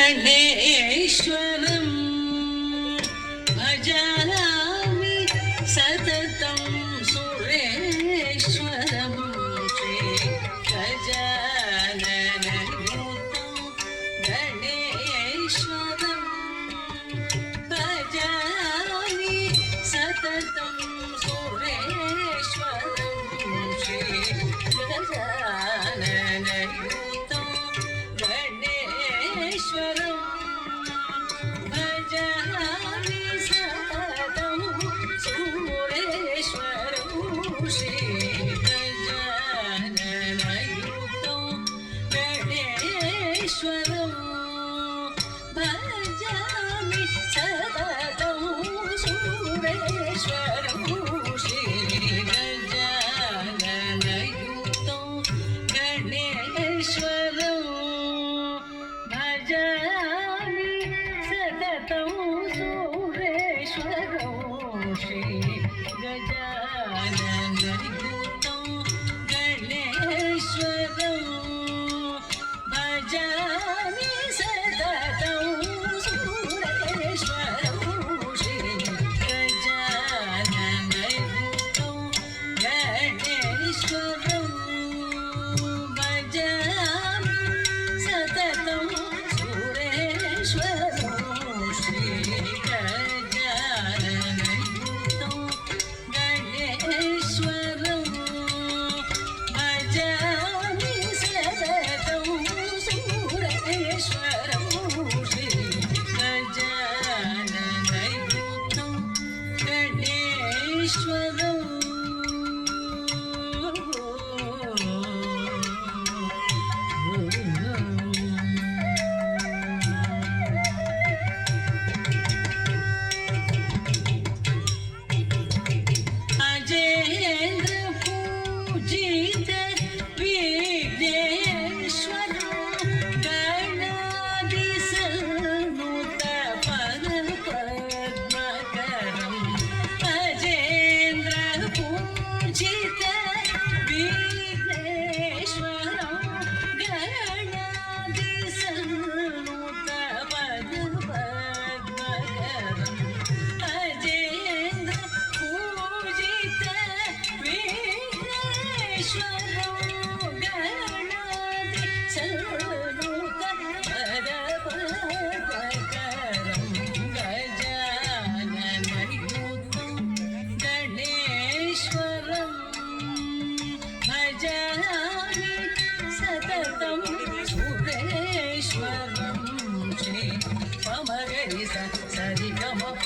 गणेश्वरं भजामि सततं सुरेश्वरं श्री गजाननयुतं गणेश्वरं भजामि सततं सुरेश्वरं श्री गजाननयुतं गणेश्वरं भजामि सततं सुरेश्वरं श्री गजाननयुतं गणेश्वरं भजामि सततं सुरेश्वरं श्री गजाननयुतं गणेश्वरं भजामि सततं सुरेश्वरं श्री गजाननयुतं गणेश्वरं भजामि सततं सुरेश्वरं श्री गजाननयुतं गणेश्वरं भजामि सततं सुरेश्वरं श्री गजाननयुतं गणेश्वरं भजामि सततं सुरेश्वरं श्री गजाननयुतं गणेश्वरं अजेन्द्र पूजित विघ्नेश्वरं गणाधिसन्नुत पदपद्मकरम् अजेन्द्र पूजित विघ्नेश्वरं गणाधिसन्नुत पदपद्मकरम् अजेन्द्र पूजित विघ्नेश्वरं गणाधिसन्नुत पदपद्मकरं गजाननयुतं गणेश्वरं भजामि सततं सुरेश्वरं श्री पमगरि सरि गमप